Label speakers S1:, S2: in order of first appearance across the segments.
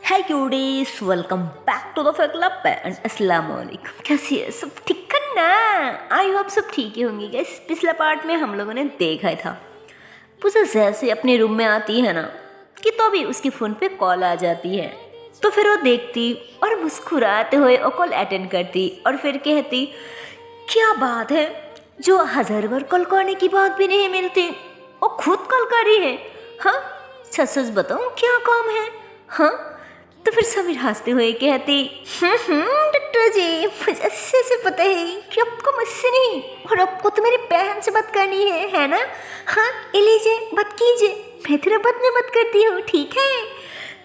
S1: Hi cuties, welcome back to the fake club and अस्सलाम वालेकुम। कैसी है? सब ठीक है ना? आई होप सब ठीक ही होंगी। गाइस, पिछला पार्ट में हम लोगों ने देखा था पूजा जैसे अपने रूम में आती है ना कि तो भी उसके फ़ोन पे कॉल आ जाती है। तो फिर वो देखती और मुस्कुराते हुए वो कॉल अटेंड करती और फिर कहती, क्या बात है, जो 1000 बार कॉल करने की बात भी नहीं मिलती वो खुद कॉल कर रही है। हाँ, सच सच बताऊँ क्या काम है? हाँ। तो फिर समीर हंसते हुए कहती, डॉक्टर जी, मुझे अच्छे से पता है कि आपको मुझसे नहीं और आपको तो मेरी बहन से बात करनी है ना? हाँ, ये लीजिए, बात कीजिए, मैं तेरे बात में बात करती हूँ, ठीक है?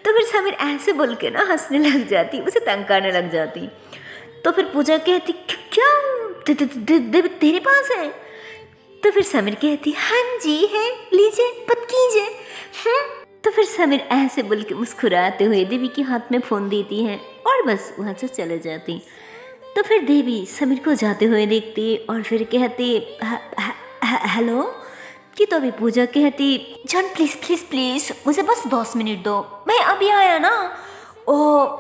S1: तो फिर समीर ऐसे बोल के ना हंसने लग जाती, उसे तंग करने लग जाती। तो फिर पूजा कहती, क्या तेरे पास है? तो फिर समीर कहती, हाँ जी है, लीजिए, बात कीजिए। तो फिर समीर ऐसे बोल के मुस्कुराते हुए देवी के हाथ में फ़ोन देती है और बस वहाँ से चले जाती। तो फिर देवी समीर को जाते हुए देखती और फिर कहती, हेलो। कि तो अभी पूजा कहती, जान प्लीज़ प्लीज़ प्लीज़ मुझे बस 10 मिनट दो, मैं अभी आया ना। ओ,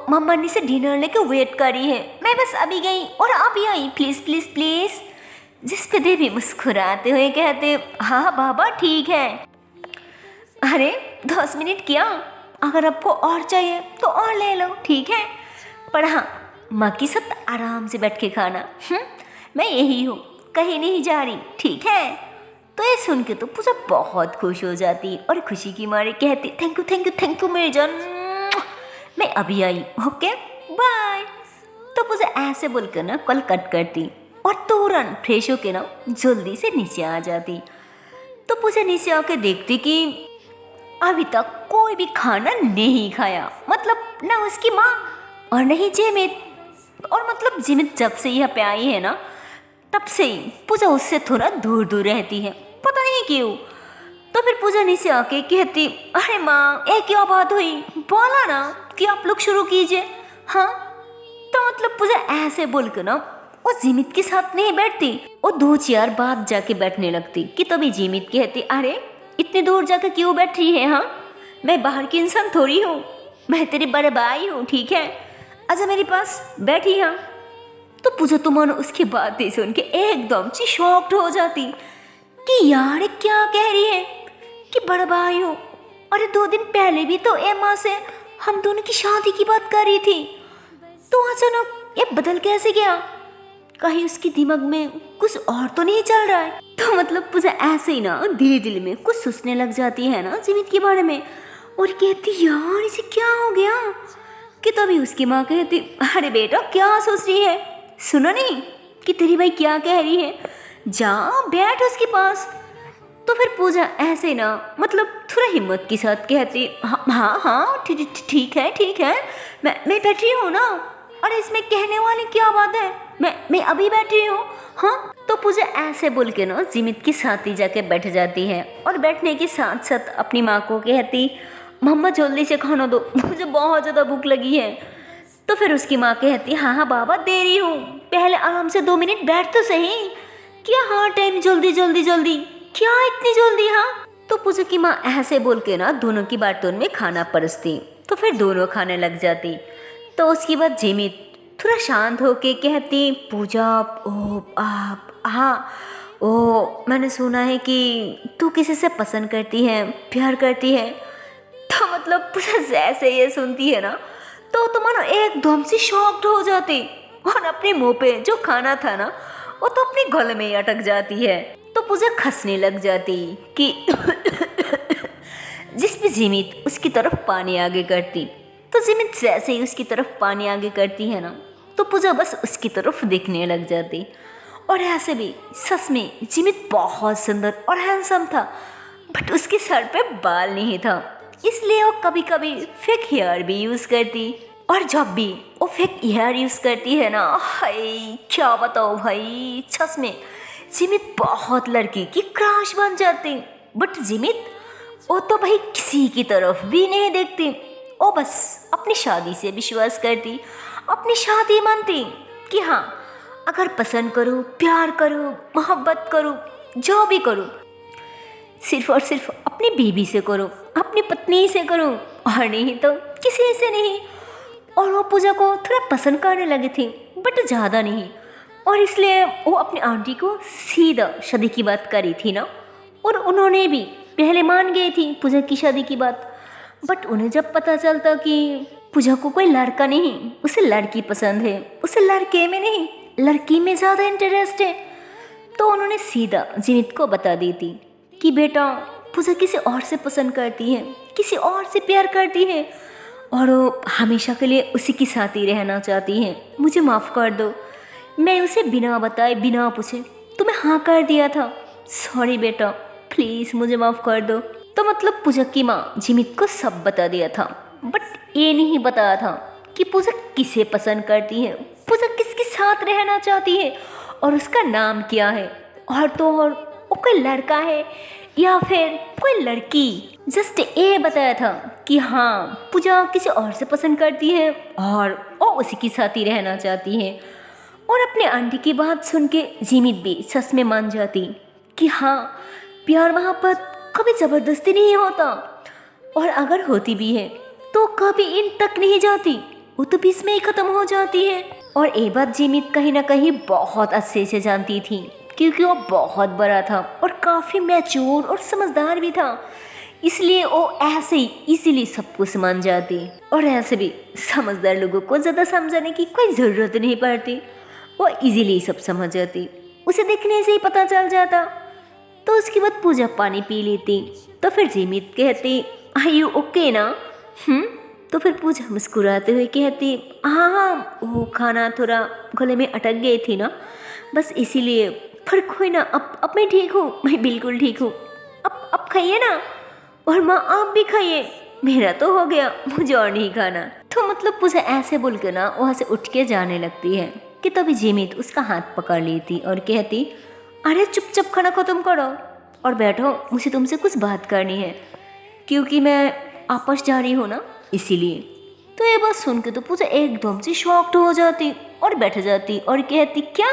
S1: मम्मा ने से डिनर लेके वेट कर रही है, मैं बस अभी गई और अभी आई, प्लीज़ प्लीज़ प्लीज़। जिस पे देवी मुस्कुराते हुए कहते, हाँ बाबा ठीक है। अरे 10 मिनट क्या, अगर आपको और चाहिए तो और ले लो, ठीक है? पर हाँ, माँ के साथ आराम से बैठ के खाना। मैं यही हूँ, कहीं नहीं जा रही, ठीक है? तो ये सुन के तो पूजा बहुत खुश हो जाती और खुशी की मारे कहती, thank you thank you thank you मेरी जान, मैं अभी आई, ओके बाय। तो पूजा ऐसे बोलकर ना कॉल कट करती और तुरंत फ्रेश होके ना जल्दी से नीचे आ जाती। तो पूजा नीचे आके देखती कि अभी तक कोई भी खाना नहीं खाया, मतलब ना उसकी माँ और नहीं जिमित। और मतलब जिमित जब से यहाँ पे आई है ना तब से ही पूजा उससे थोड़ा दूर दूर रहती है, पता नहीं क्यों। तो फिर पूजा नीचे आके कहती, अरे माँ ये क्या बात हुई, बोला ना कि आप लोग शुरू कीजिए। हाँ, तो मतलब पूजा ऐसे बोल के ना वो जिमित के साथ नहीं बैठती, वो 2 चेयर बाद जाके बैठने लगती। कि तभी जिमित कहती, अरे इतनी दूर जाकर क्यों बैठ रही है? हाँ, मैं बाहर की इंसान थोड़ी हूँ, मैं तेरे बड़े भाई हूँ, ठीक है? आजा मेरे पास बैठी। हाँ। तो पूजा तो मानो उसकी बातें सुन के एकदम से शॉक्ड हो जाती कि यार क्या कह रही है कि बड़ा भाई हो। अरे 2 दिन पहले भी तो एम्मा से हम दोनों की शादी की बात कर रही थी, तो अचानक ये बदल कैसे गया? कहीं उसके दिमाग में कुछ और तो नहीं चल रहा है? तो मतलब पूजा ऐसे ही ना धीरे धीरे में कुछ सोचने लग जाती है ना जिमित के बारे में और कहती, यार इसे क्या हो गया? कि तभी उसकी माँ कहती, अरे बेटा क्या सोच रही है, सुनो नहीं कि तेरी भाई क्या कह रही है, जा बैठ उसके पास। तो फिर पूजा ऐसे ना मतलब थोड़ा हिम्मत के साथ कहती, हाँ हाँ हाँ ठीक है ठीक है, मैं बैठी हूँ ना। और इसमें कहने वाली क्या बात है, मैं अभी बैठी हूँ। हाँ। तो पूजा ऐसे बोल के ना जिमित के साथ ही जाके बैठ जाती है और बैठने के साथ साथ अपनी माँ को कहती, मम्मा जल्दी से खाना दो, मुझे बहुत ज़्यादा भूख लगी है। तो फिर उसकी माँ कहती, हाँ हाँ बाबा दे रही हूँ, पहले आराम से 2 मिनट बैठ तो सही। क्या हाँ टाइम जल्दी जल्दी जल्दी, क्या इतनी जल्दी? हाँ। तो पूजा की माँ ऐसे बोल के ना दोनों की बर्तन में खाना परसती, तो फिर दोनों खाने लग जाती। तो उसके बाद जिमित थोड़ा शांत होके कहती, पूजा ओ आप हाँ, ओ मैंने सुना है कि तू किसी से पसंद करती है, प्यार करती है। तो मतलब पूजा जैसे ये सुनती है ना तो मानो एकदम से शॉक्ड हो जाती और अपने मुंह पे जो खाना था ना वो तो अपने गले में ही अटक जाती है। तो पूजा खसने लग जाती कि जिस पे जिमित उसकी तरफ पानी आगे करती, तो जिमित जैसे ही उसकी तरफ पानी आगे करती है ना तो पूजा बस उसकी तरफ देखने लग जाती। और ऐसे भी सच में जिमित बहुत सुंदर और हैंडसम था, बट उसके सर पे बाल नहीं था, इसलिए वो कभी कभी फेक हेयर भी यूज़ करती। और जब भी वो फेक हेयर यूज़ करती है ना, हाय क्या बताओ भाई, सच में जिमित बहुत लड़की की क्रश बन जाती। बट जिमित वो तो भाई किसी की तरफ भी नहीं देखती, वो बस अपनी शादी से विश्वास करती, अपनी शादी मानती कि हाँ अगर पसंद करूँ, प्यार करूँ, मोहब्बत करूँ, जो भी करूँ सिर्फ और सिर्फ अपनी बीवी से करो, अपनी पत्नी से करो, और नहीं तो किसी से नहीं। और वो पूजा को थोड़ा पसंद करने लगे थे, बट ज़्यादा नहीं। और इसलिए वो अपनी आंटी को सीधा शादी की बात करी थी ना। और उन्होंने भी पहले मान गई थी पूजा की शादी की बात। बट उन्हें जब पता चलता कि पूजा को कोई लड़का नहीं, उसे लड़की पसंद है, उसे लड़के में नहीं लड़की में ज़्यादा इंटरेस्ट है, तो उन्होंने सीधा जीमित को बता दी थी कि बेटा पूजा किसी और से पसंद करती है, किसी और से प्यार करती है और वो हमेशा के लिए उसी के साथ ही रहना चाहती है। मुझे माफ़ कर दो, मैं उसे बिना बताए बिना पूछे तुम्हें हाँ कर दिया था। सॉरी बेटा, प्लीज़ मुझे माफ़ कर दो। तो मतलब पूजा की माँ जीमित को सब बता दिया था, बट ये नहीं बताया था कि पूजा किसे पसंद करती है, पूजा किसके साथ रहना चाहती है और उसका नाम क्या है। और तो और वो कोई लड़का है या फिर कोई लड़की। जस्ट ये बताया था कि हाँ पूजा किसी और से पसंद करती है और वो उसी के साथ ही रहना चाहती है। और अपने आंटी की बात सुन के जीमित भी सच में मान जाती कि हाँ प्यार वहाँ पर कभी ज़बरदस्ती नहीं होता, और अगर होती भी है तो कभी इन तक नहीं जाती, वो तो बीच में ही ख़त्म हो जाती है। और ये बात जीमित कहीं ना कहीं बहुत अच्छे से जानती थी, क्योंकि वो बहुत बड़ा था और काफ़ी मैच्योर और समझदार भी था। इसलिए वो ऐसे ही इसीलिए सब कुछ मान जाती। और ऐसे भी समझदार लोगों को ज़्यादा समझाने की कोई ज़रूरत नहीं पड़ती, वो इजीली सब समझ जाती, उसे देखने से ही पता चल जाता। तो उसके बाद पूजा पानी पी लेती। तो फिर जीमित कहती आर यू ओके ना? तो फिर पूजा मुस्कुराते हुए कहती हाँ हाँ, वो खाना थोड़ा गले में अटक गई थी ना, बस इसीलिए। पर कोई ना, अब मैं ठीक हूँ, मैं बिल्कुल ठीक हूँ। अब खाइए ना, और माँ आप भी खाइए, मेरा तो हो गया, मुझे और नहीं खाना। तो मतलब पूजा ऐसे बोल के ना वहाँ से उठ के जाने लगती है कि तभी जीमित उसका हाथ पकड़ लेती और कहती अरे चुपचाप खाना ख़त्म करो और बैठो, मुझे तुमसे कुछ बात करनी है, क्योंकि मैं आपस जा रही हूँ ना, इसीलिए। तो ये बात सुन के तो पूजा एकदम से शॉक्ड हो जाती और बैठ जाती और कहती क्या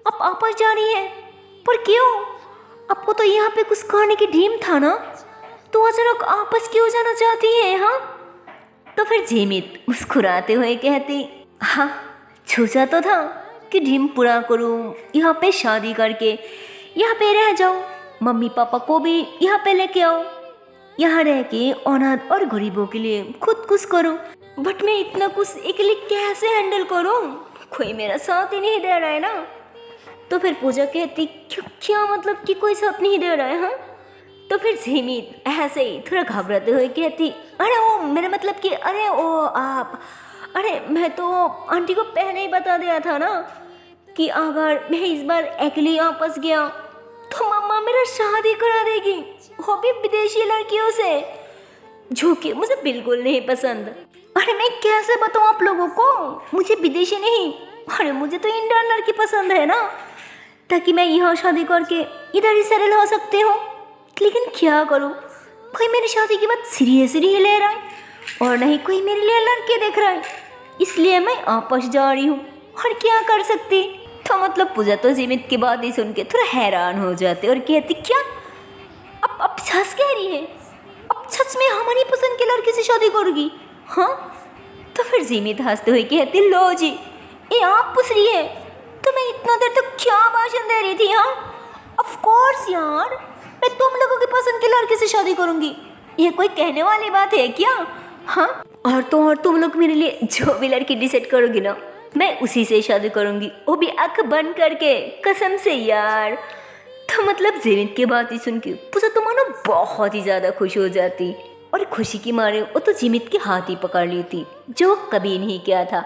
S1: आप आपस जा रही है? पर क्यों? आपको तो यहाँ पे कुछ करने की ड्रीम था ना, तो अचानक आपस क्यों जाना चाहती है? हाँ। तो फिर जीमित मुस्कुराते हुए कहती हाँ सोचा तो था कि ड्रीम पूरा करूँ, यहाँ पे शादी करके यहाँ पे रह जाऊँ, मम्मी पापा को भी यहाँ पे लेके आओ, यहाँ रह के अनाथ और गरीबों के लिए खुद कुछ करूँ। बट मैं इतना कुछ अकेले कैसे हैंडल करूँ? कोई मेरा साथ ही नहीं दे रहा है ना। तो फिर पूजा कहती क्या मतलब कि कोई साथ नहीं दे रहा है? हाँ। तो फिर जीमित ऐसे ही थोड़ा घबराते हुए कहती अरे ओ मेरा मतलब कि अरे ओ आप, अरे मैं तो आंटी को पहले ही बता दिया था ना कि अगर मैं इस बार अकेली वापस गया तो मम्मा मेरा शादी करा देगी, वो भी विदेशी लड़कियों से, जो कि मुझे बिल्कुल नहीं पसंद। अरे मैं कैसे बताऊँ आप लोगों को, मुझे विदेशी नहीं, अरे मुझे तो इंडियन लड़की पसंद है ना, ताकि मैं यहाँ शादी करके इधर ही सेटल हो सकती हूँ। लेकिन क्या करूँ, कोई मेरी शादी की बात सीरियस नहीं ले रहा है और नहीं कोई मेरे लिए लड़के देख रहा है, इसलिए मैं आपस जा रही हूँ, और क्या कर सकती। तो मतलब पूजा तो जीमित की बात ही सुन के थोड़ा हैरान हो जाते और कहती क्या अब सच कह रही है, अब सच में हमारी पसंद के लड़के से शादी करोगी? हाँ। तो फिर जीमित हंसते हुए कहती लो जी, ये आप पूछ रही है, तो मैं इतना देर तक क्या भाषण दे रही थी? हाँ ऑफ कोर्स यार, मैं तुम लोगों की पसंद के लड़के से शादी करूंगी, ये कोई कहने वाली बात है क्या? हाँ। और तुम लोग मेरे लिए जो भी लड़की डिसाइड करोगी ना, मैं उसी से शादी करूंगी, वो भी आँख बंद करके, कसम से यार। तो मतलब जीमित की बात ही सुन के पूजा तो मानो बहुत ही ज़्यादा खुश हो जाती और खुशी की मारे वो तो जीमित के हाथ ही पकड़ लेती, जो कभी नहीं किया था,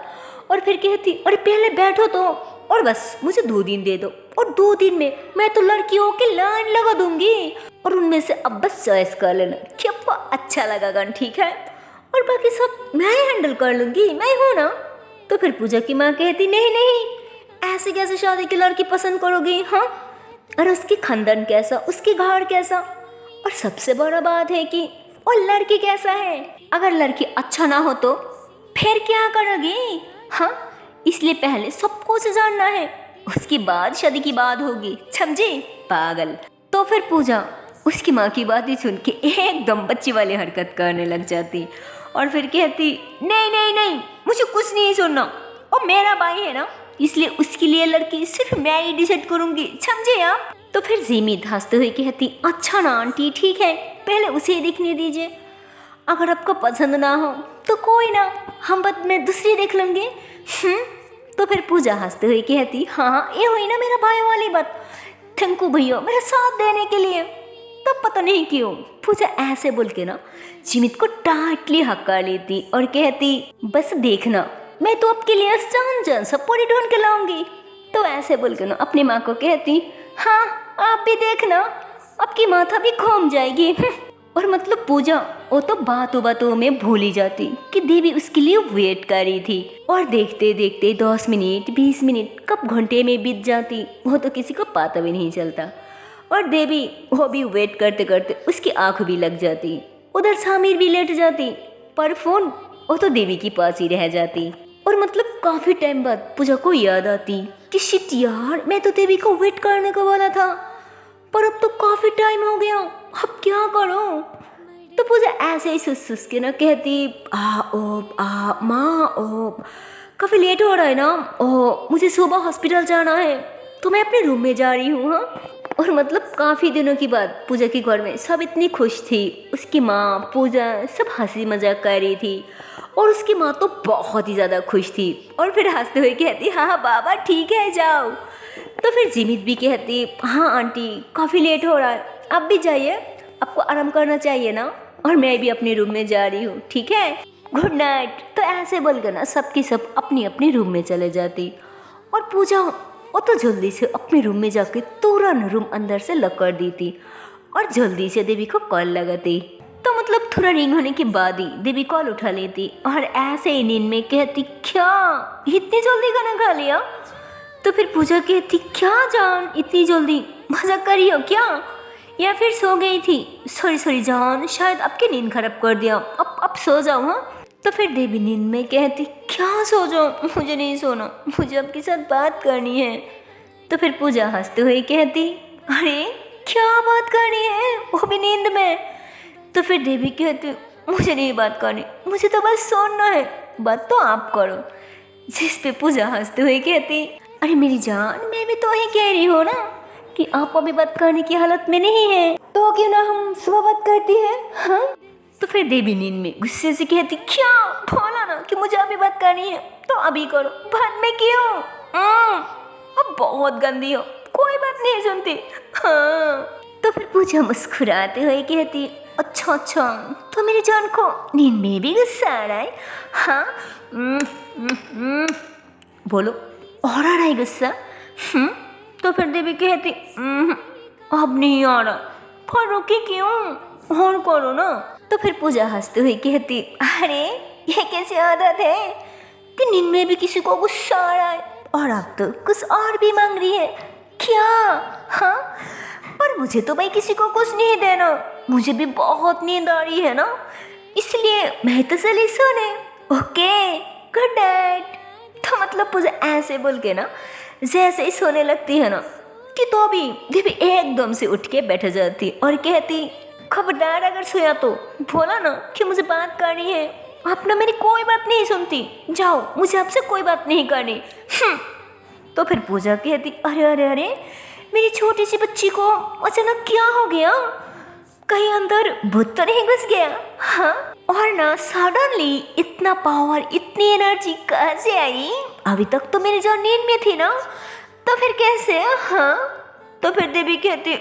S1: और फिर कहती अरे पहले बैठो तो, और बस मुझे 2 दिन दे दो, और 2 दिन में मैं तो लड़कियों की लाइन लगा दूंगी, और उनमें से अब बस चॉइस कर लेना कि आपको अच्छा लगेगा, ठीक है, और बाकी सब मैं ही हैंडल कर लूँगी, मैं हूँ ना। तो फिर पूजा की माँ कहती नहीं नहीं, ऐसे कैसे शादी की लड़की पसंद करोगी? हाँ, और उसकी खानदान कैसा, उसकी घर कैसा, और सबसे बड़ा बात है कि वो लड़की कैसा है। अगर लड़की अच्छा ना हो तो फिर क्या करोगी? हाँ, इसलिए पहले सब कुछ जानना है, उसके बाद शादी की बात होगी, समझे पागल। तो फिर पूजा उसकी माँ की बात ही सुन के एकदम बच्ची वाली हरकत करने लग जाती और फिर कहती नहीं नहीं नहीं, मुझे कुछ नहीं सुनना, और मेरा भाई है ना, इसलिए उसके लिए लड़की सिर्फ मैं ही डिसाइड करूंगी, समझे आप। तो फिर जिमित हंसते हुए कहती अच्छा ना आंटी, ठीक है, पहले उसे ही दिखने दीजिए, अगर आपको पसंद ना हो तो कोई ना, हम बाद में दूसरी देख लेंगे। तो फिर पूजा हंसते हुए कहती हाँ ये हुई ना मेरा भाई वाली बात, थैंक यू भैया मेरा साथ देने के लिए। तब पता नहीं क्यों पूजा ऐसे बोल के ना जिमित को टाइटली हक्का लेती और कहती बस देखना, मैं तो आपके लिए जान जान सब पूरी ढूंढ के लाऊंगी। तो ऐसे बोल के ना अपनी माँ को कहती हाँ आप भी देखना, आपकी माथा भी घूम जाएगी। और मतलब पूजा वो तो बातों बातों में भूल ही जाती कि देवी उसके लिए वेट कर रही थी। और देखते देखते 10 मिनट 20 मिनट कब घंटे में बीत जाती वो तो किसी को पता भी नहीं चलता। और देवी वो भी वेट करते करते उसकी आंख भी लग जाती, उधर सामिर भी लेट जाती, पर फोन वो तो देवी के पास ही रह जाती। और मतलब काफी टाइम बाद पूजा को याद आती कि शिट यार, मैं तो देवी को वेट करने को बोला था, पर अब तो काफी टाइम हो गया, अब क्या करूं। तो पूजा ऐसे ही सुस के ना कहती माँ काफी लेट हो रहा है ना, मुझे सुबह हॉस्पिटल जाना है, तो मैं अपने रूम में जा रही हूँ। हाँ, और मतलब काफ़ी दिनों के बाद पूजा के घर में सब इतनी खुश थी, उसकी माँ पूजा सब हंसी मजाक कर रही थी, और उसकी माँ तो बहुत ही ज़्यादा खुश थी। और फिर हंसते हुए कहती हाँ बाबा ठीक है जाओ। तो फिर जिमित भी कहती हाँ आंटी काफ़ी लेट हो रहा है, आप भी जाइए, आपको आराम करना चाहिए ना, और मैं भी अपने रूम में जा रही हूँ, ठीक है, गुड नाइट। तो ऐसे बोलकर ना सबकी सब अपनी अपनी रूम में चले जाती। और पूजा वो तो जल्दी से अपने रूम में जाके तुरंत रूम अंदर से लॉक कर दी थी और जल्दी से देवी को कॉल लगाती। तो मतलब थोड़ा रिंग होने के बाद ही देवी कॉल उठा लेती और ऐसे ही नींद में कहती क्या इतनी जल्दी खाना खा लिया। तो फिर पूजा कहती क्या जान इतनी जल्दी मजाक करी हो क्या, या फिर सो गई थी। सॉरी जान, शायद आपकी नींद खराब कर दिया, अब सो जाओ। हाँ, तो फिर देवी नींद में कहती क्या सो जाओ, मुझे नहीं सोना, मुझे आपके साथ बात करनी है। तो फिर पूजा हंसते हुए कहती अरे क्या बात करनी है, वो भी नींद में। तो फिर देवी कहती मुझे नहीं बात करनी, मुझे तो बस सोना है, बात तो आप करो। जिस पे पूजा हंसते हुए कहती अरे मेरी जान, मैं भी तो ही कह रही हूँ ना कि आप अभी बात करने की हालत में नहीं है, तो क्यों ना हम सुबह बात करती हैं। हाँ, तो फिर देवी नींद में गुस्से से कहती क्या बोला ना कि मुझे अभी बात करनी है, तो अभी करो, बाद में क्यों, अब बहुत गंदी हो, कोई बात नहीं सुनती। हाँ, तो फिर पूजा मुस्कुराते हुए कहती अच्छा तो मेरी जान को नींद में भी गुस्सा आ रहा है। हाँ, बोलो और आ रहा है गुस्सा। तो फिर देवी कहती अब नहीं आ रहा, पर रोके क्यों, और करो ना। तो फिर पूजा हंसते हुए कहती अरे ये कैसी आदत है कि नींद में भी किसी को गुस्सा आ रहा है, और अब तो कुछ और भी मांग रही है क्या। हाँ, पर मुझे तो भाई किसी को कुछ नहीं देना, मुझे भी बहुत नींद आ रही है ना, इसलिए मैं तो चली सोने, ओके गुड नाइट। तो मतलब पूजा ऐसे बोल के ना जैसे ही सोने लगती है ना कि तो अभी देवी एकदम से उठ के बैठ जाती और कहती खबरदार अगर सोया तो बोला ना कि मुझे बात करनी है, आप ना मेरी कोई बात नहीं सुनती, जाओ मुझे आपसे कोई बात नहीं करनी। तो फिर पूजा कहती अरे मेरी छोटी सी बच्ची को अचानक क्या हो गया, कहीं अंदर भूत तो नहीं घुस गया। हाँ, और ना सडनली इतना पावर इतनी एनर्जी कहाँ से आई, अभी तक तो मेरी जान नींद में थी ना, तो फिर कैसे। हाँ, तो फिर देवी कहती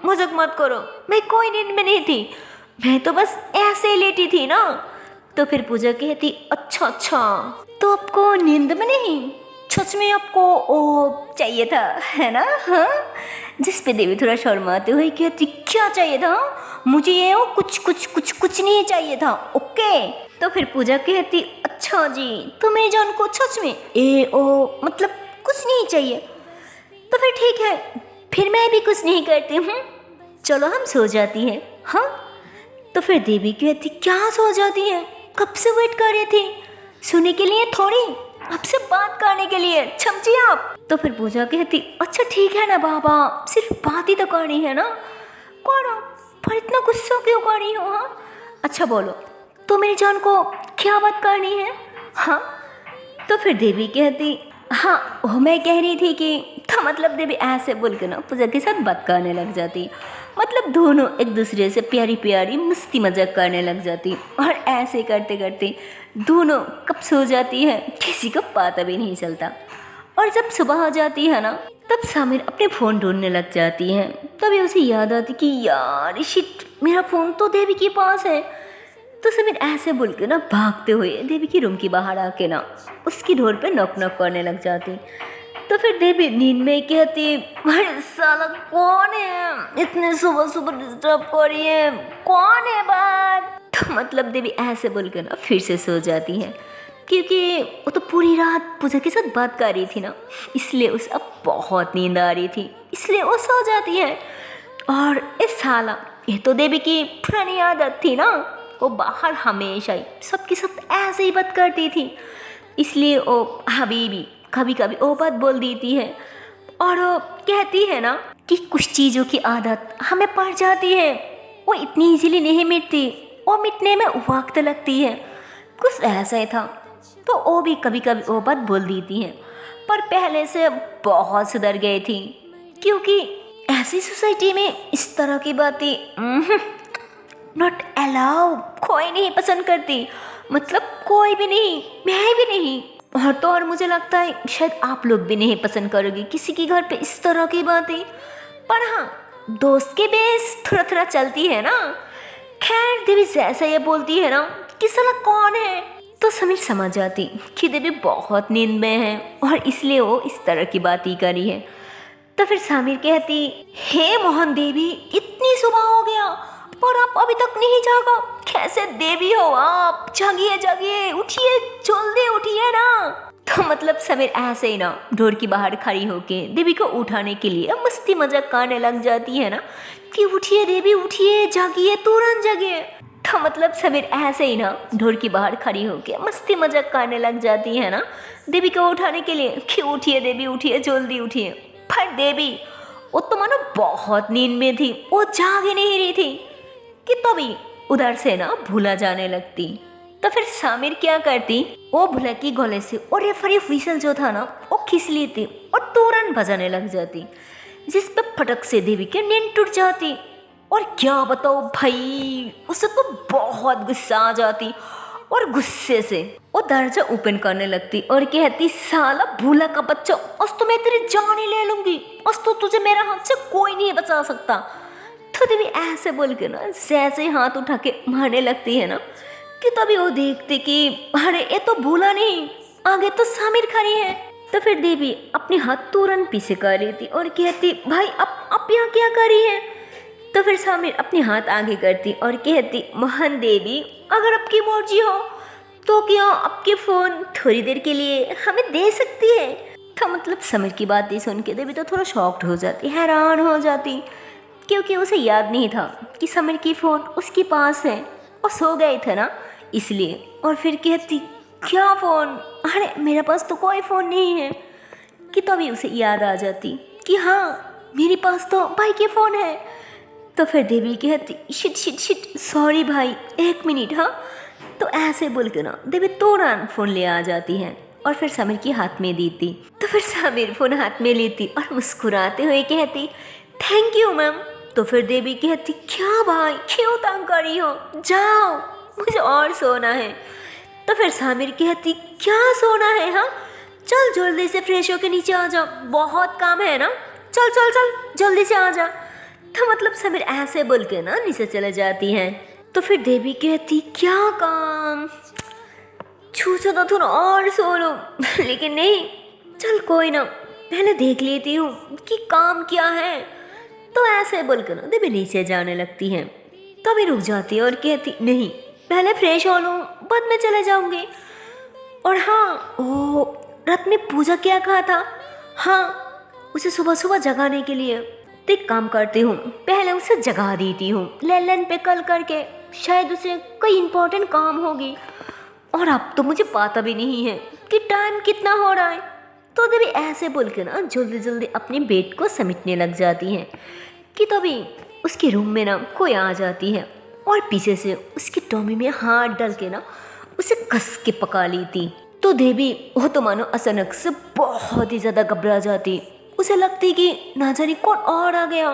S1: मजाक मत करो, मैं कोई नींद में नहीं थी, मैं तो बस ऐसे ही लेटी थी ना। तो फिर पूजा कहती अच्छा तो आपको नींद में नहीं, सच में आपको ओ चाहिए था है ना। हाँ, जिस पे देवी थोड़ा शर्माते हुए कहती क्या चाहिए था, मुझे ये हो कुछ नहीं चाहिए था, ओके। तो फिर पूजा कहती अच्छा जी, तो मेरी जान को सच में मतलब कुछ नहीं चाहिए, तो फिर ठीक है, फिर मैं भी कुछ नहीं करती हूँ, चलो हम सो जाती हैं। हाँ, तो फिर देवी कहती क्या सो जाती है, कब से वेट कर रही थी, सोने के लिए थोड़ी, आपसे बात करने के लिए, समझी आप। तो फिर पूजा कहती अच्छा ठीक है ना बाबा, सिर्फ बात ही तो करनी है ना, करो, पर इतना गुस्सा क्यों कर रही हो। हाँ, अच्छा बोलो तो मेरी जान को क्या बात करनी है? हाँ, तो फिर देवी कहती हाँ वो मैं कह रही थी कि तो मतलब देवी ऐसे बोल के ना पूजा के साथ बात करने लग जाती। मतलब दोनों एक दूसरे से प्यारी प्यारी मस्ती मजाक करने लग जाती और ऐसे करते करते दोनों कब सो जाती है किसी को पता भी नहीं चलता। और जब सुबह हो जाती है ना तब सामिर अपने फ़ोन ढूंढने लग जाती है। तभी उसे याद आती कि यार शिट, मेरा फ़ोन तो देवी के पास है। तो समीर ऐसे बोल के ना भागते हुए देवी की रूम के बाहर आके ना उसकी डोर पे नॉक नॉक करने लग जाती। तो फिर देवी नींद में कहती अरे साला कौन है इतने सुबह सुबह डिस्टर्ब कर रही है, कौन है बाहर? तो मतलब देवी ऐसे बोल के ना फिर से सो जाती है क्योंकि वो तो पूरी रात पूजा के साथ बात कर रही थी ना, इसलिए उसे अब बहुत नींद आ रही थी, इसलिए वो सो जाती है। और इस साला ये तो देवी की पुरानी आदत थी ना, वो बाहर हमेशा ही सबके साथ ऐसे ही बात करती थी, इसलिए वो अभी भी कभी कभी वो बात बोल देती है। और वो कहती है ना कि कुछ चीज़ों की आदत हमें पड़ जाती है, वो इतनी इजीली नहीं मिटती, वो मिटने में वक्त लगती है, कुछ ऐसा ही था। तो वो भी कभी कभी वो बात बोल देती है, पर पहले से बहुत सुधर गई थी क्योंकि ऐसी सोसाइटी में इस तरह की बातें नॉट अलाउ, कोई नहीं पसंद करती, मतलब कोई भी नहीं, मैं भी नहीं। और तो और मुझे लगता है शायद आप लोग भी नहीं पसंद करोगे किसी के घर पे इस तरह की बातें। पर हाँ, दोस्त के बेस थोड़ा थोड़ा चलती है ना। खैर देवी जैसा ये बोलती है ना कि साला कौन है, तो समीर समझ जाती कि देवी बहुत नींद में है और इसलिए वो इस तरह की बात ही करी है। तो फिर समीर कहती हे मोहन देवी, इतनी सुबह हो गया पर आप अभी तक नहीं जागा, कैसे देवी हो आप? जागिए जागिए, उठिए, जल्दी उठिए ना। तो मतलब समीर ऐसे ही ना डोर के बाहर खड़ी होके देवी को उठाने के लिए मस्ती मजाक करने लग जाती है ना कि उठिए देवी उठिए, जागिए, तुरंत जागिए। तो मतलब समीर ऐसे ही ना डोर के बाहर खड़ी होके मस्ती मजाक करने लग जाती है ना देवी को उठाने के लिए कि उठिए देवी उठिए, जल्दी उठिए। पर देवी वो तो मानो बहुत नींद में थी, वो जाग ही नहीं रही थी कि तभी उधर से ना भूला जाने लगती। तो फिर सामिर क्या करती, वो भूला की गले से और रेफरी व्हिसल जो था ना वो खींच लेती और तुरंत बजाने लग जाती, जिस पे फटक से देवी की नींद टूट जाती। और क्या बताओ भाई, उसे तो बहुत गुस्सा आ जाती और गुस्से से वो दरवाजा ओपन करने लगती और कहती साला भूला का बच्चा, आज तो मैं तेरी जान ही ले लूंगी, आज तो तुझे मेरे हाथ से कोई नहीं बचा सकता। तो देवी ऐसे बोल के ना जैसे हाथ उठा के मारने लगती है ना कि तभी वो देखते कि अरे ये तो भूला नहीं, आगे तो सामिर खड़ी है। तो फिर देवी अपने हाथ तुरंत पीछे कर लेती और कहती भाई अब यहाँ क्या करी है? तो फिर सामिर अपने हाथ आगे करती और कहती मोहन देवी, अगर आपकी मर्जी हो तो क्या आपके फ़ोन थोड़ी देर के लिए हमें दे सकती है? तो मतलब सामिर की बातें सुन के देवी तो थोड़ा शॉक्ड हो जाती, हैरान हो जाती, क्योंकि उसे याद नहीं था कि समीर की फ़ोन उसके पास है, और सो गए थे ना इसलिए। और फिर कहती क्या फ़ोन, अरे मेरे पास तो कोई फ़ोन नहीं है। कि तभी उसे याद आ जाती कि हाँ मेरे पास तो भाई के फ़ोन है। तो फिर देवी कहती शिट शिट शिट, सॉरी भाई, एक मिनट। हाँ, तो ऐसे बोल के ना देवी तुरंत फ़ोन ले आ जाती है और फिर समीर के हाथ में देती। तो फिर समीर फ़ोन हाथ में लेती और मुस्कुराते हुए कहती थैंक यू मैम। तो फिर देवी कहती क्या भाई, क्यों तंग करी हो, जाओ, मुझे और सोना है। तो फिर सामिर कहती क्या सोना है? हाँ चल जल्दी से फ्रेश होके नीचे आ जा, बहुत काम है ना, चल चल चल जल्दी से आ जा। तो मतलब सामिर ऐसे बोल के ना नीचे चले जाती हैं। तो फिर देवी कहती क्या काम, छूछो तो थोड़ा और सो लो लेकिन नहीं, चल कोई ना, पहले देख लेती हूँ कि काम क्या है। तो ऐसे बोलकर ना देवी नीचे जाने लगती हैं। तभी रुक जाती है और कहती नहीं, पहले फ्रेश हो लूँ, बाद में चले जाऊंगी। और हाँ, ओ रात में पूजा क्या कहा था, हाँ उसे सुबह सुबह जगाने के लिए। तो एक काम करती हूँ, पहले उसे जगा देती हूँ लैंडलाइन पे कॉल करके, शायद उसे कोई इम्पोर्टेंट काम होगी। और अब तो मुझे पता भी नहीं है कि टाइम कितना हो रहा है। तो देवी ऐसे बोल के ना जल्दी जल्दी अपने बेड को समेटने लग जाती हैं कि तभी उसके रूम में ना कोई आ जाती है और पीछे से उसकी टॉमी में हाथ डाल के ना उसे कस के पका ली थी। तो देवी वो तो मानो अचानक से बहुत ही ज़्यादा घबरा जाती। उसे लगती कि ना जाने कौन और आ गया।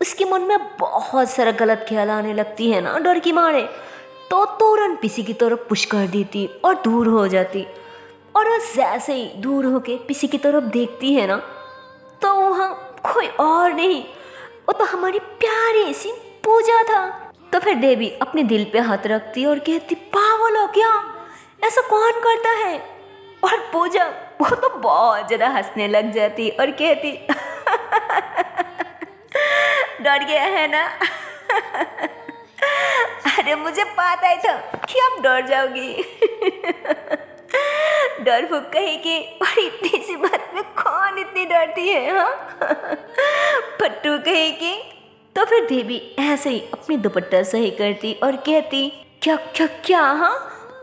S1: उसके मन में बहुत सारा गलत ख्याल आने लगती है ना डर की मारे। तो तुरंत पीसी की तरफ पुश कर देती और दूर हो जाती। और वो जैसे ही दूर होके पीसी की तरफ देखती है ना तो वहाँ कोई और नहीं, वो तो हमारी प्यारी सी पूजा था। तो फिर देवी अपने दिल पे हाथ रखती और कहती पागल हो क्या, ऐसा कौन करता है। और पूजा वो तो बहुत ज़्यादा हंसने लग जाती और कहती डर गया है ना। अरे मुझे पता ही था कि आप डर जाओगी। डर फूक कहेगी और इतनी सी बात में कौन इतनी डरती है। हाँ फट्टू कहेगी। तो फिर देवी ऐसे ही अपनी दुपट्टा सही करती और कहती क्या क्या क्या। हाँ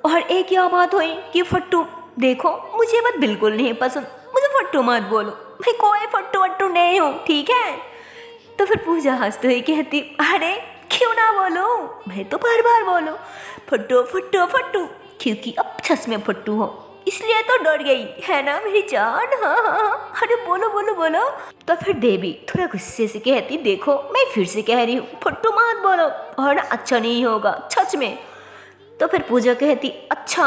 S1: और एक क्या बात हुई कि फट्टू देखो मुझे ये बात बिल्कुल नहीं पसंद, मुझे फट्टू मत बोलो, मैं कोई फट्टू वट्टू नहीं हूँ ठीक है। तो फिर पूजा हंसते हुए कहती अरे क्यों ना बोलो, मैं तो बार बार बोलो फट्टू फट्टू फट्टू, क्योंकि अब सच में फट्टू हो इसलिए तो डर गई है ना मेरी जान। हाँ हाँ हाँ अरे बोलो बोलो बोलो। तो फिर देवी थोड़ा गुस्से से कहती देखो मैं फिर से कह रही हूँ फट्टू मत बोलो और अच्छा नहीं होगा सच में। तो फिर पूजा कहती अच्छा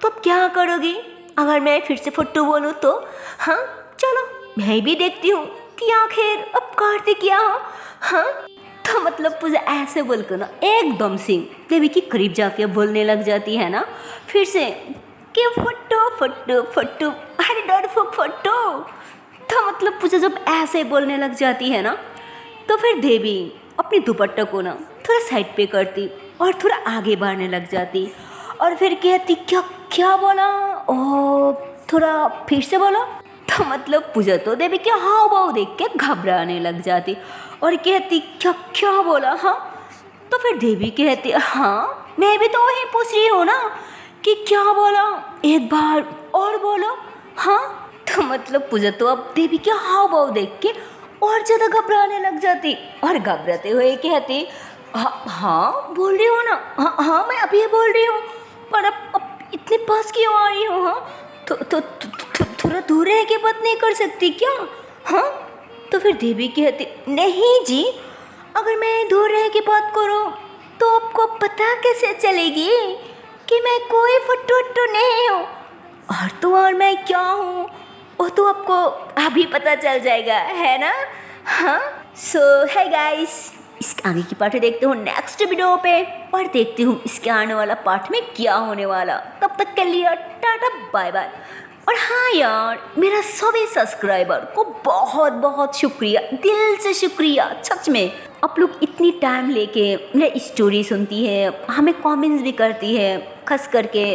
S1: तो अब क्या करोगी अगर मैं फिर से फट्टू बोलूँ तो। हाँ चलो मैं भी देखती हूँ कि आखिर अब करते क्या हो। हाँ तो मतलब पूजा ऐसे बोलकर ना एकदम से देवी के करीब जाके बोलने लग जाती है ना फिर से कि फट्टू फट्टू फट्टू अरे डर फूक फट्टू। तो मतलब पूजा जब ऐसे बोलने लग जाती है ना तो फिर देवी अपनी दुपट्टा को ना थोड़ा साइड पे करती और थोड़ा आगे बढ़ने लग जाती और फिर कहती क्या क्या बोला, ओ थोड़ा फिर से बोलो। तो मतलब पूजा तो देवी के हाव भाव देख के घबराने लग जाती और कहती क्या क्या बोला। हाँ तो फिर देवी कहती हाँ मैं भी तो वही पूछ रही हूँ ना कि क्या बोला, एक बार और बोलो। हाँ तो मतलब पूजा तो अब देवी के हाव भाव देख के और ज़्यादा घबराने लग जाती और घबराते हुए कहती हाँ बोल रही हूँ ना, हाँ हाँ मैं अभी बोल रही हूँ पर अब इतने पास क्यों आ रही हूँ। हाँ तो थोड़ा दूर रह के बात नहीं कर सकती क्या। हाँ तो फिर देवी कहती नहीं जी अगर मैं दूर रह के बात करूँ तो आपको पता कैसे चलेगी कि मैं कोई फट्टू वट्टू नहीं हूँ और तो और मैं क्या हूँ वो तो आपको अभी पता चल जाएगा है ना। हाँ सो है गाइस इसके आगे की पार्ट देखते हूँ नेक्स्ट वीडियो पे और देखती हूँ इसके आने वाला पार्ट में क्या होने वाला। तब तक के लिए टाटा बाय बाय। और हाँ यार मेरा सभी सब्सक्राइबर को बहुत बहुत शुक्रिया, दिल से शुक्रिया सच में। आप लोग इतनी टाइम लेके मेरी स्टोरी सुनती है, हमें कमेंट्स भी करती है, खास करके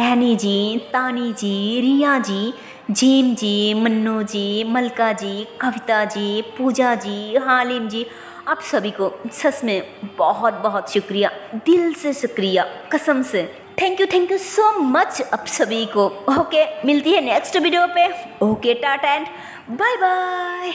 S1: एनी जी, तानी जी, रिया जी, जीम जी, मन्नू जी, मलका जी, कविता जी, पूजा जी, हालिम जी, आप सभी को सच में बहुत बहुत शुक्रिया, दिल से शुक्रिया कसम से। थैंक यू सो मच आप सभी को। ओके मिलती है नेक्स्ट वीडियो पे। Okay tata and bye bye.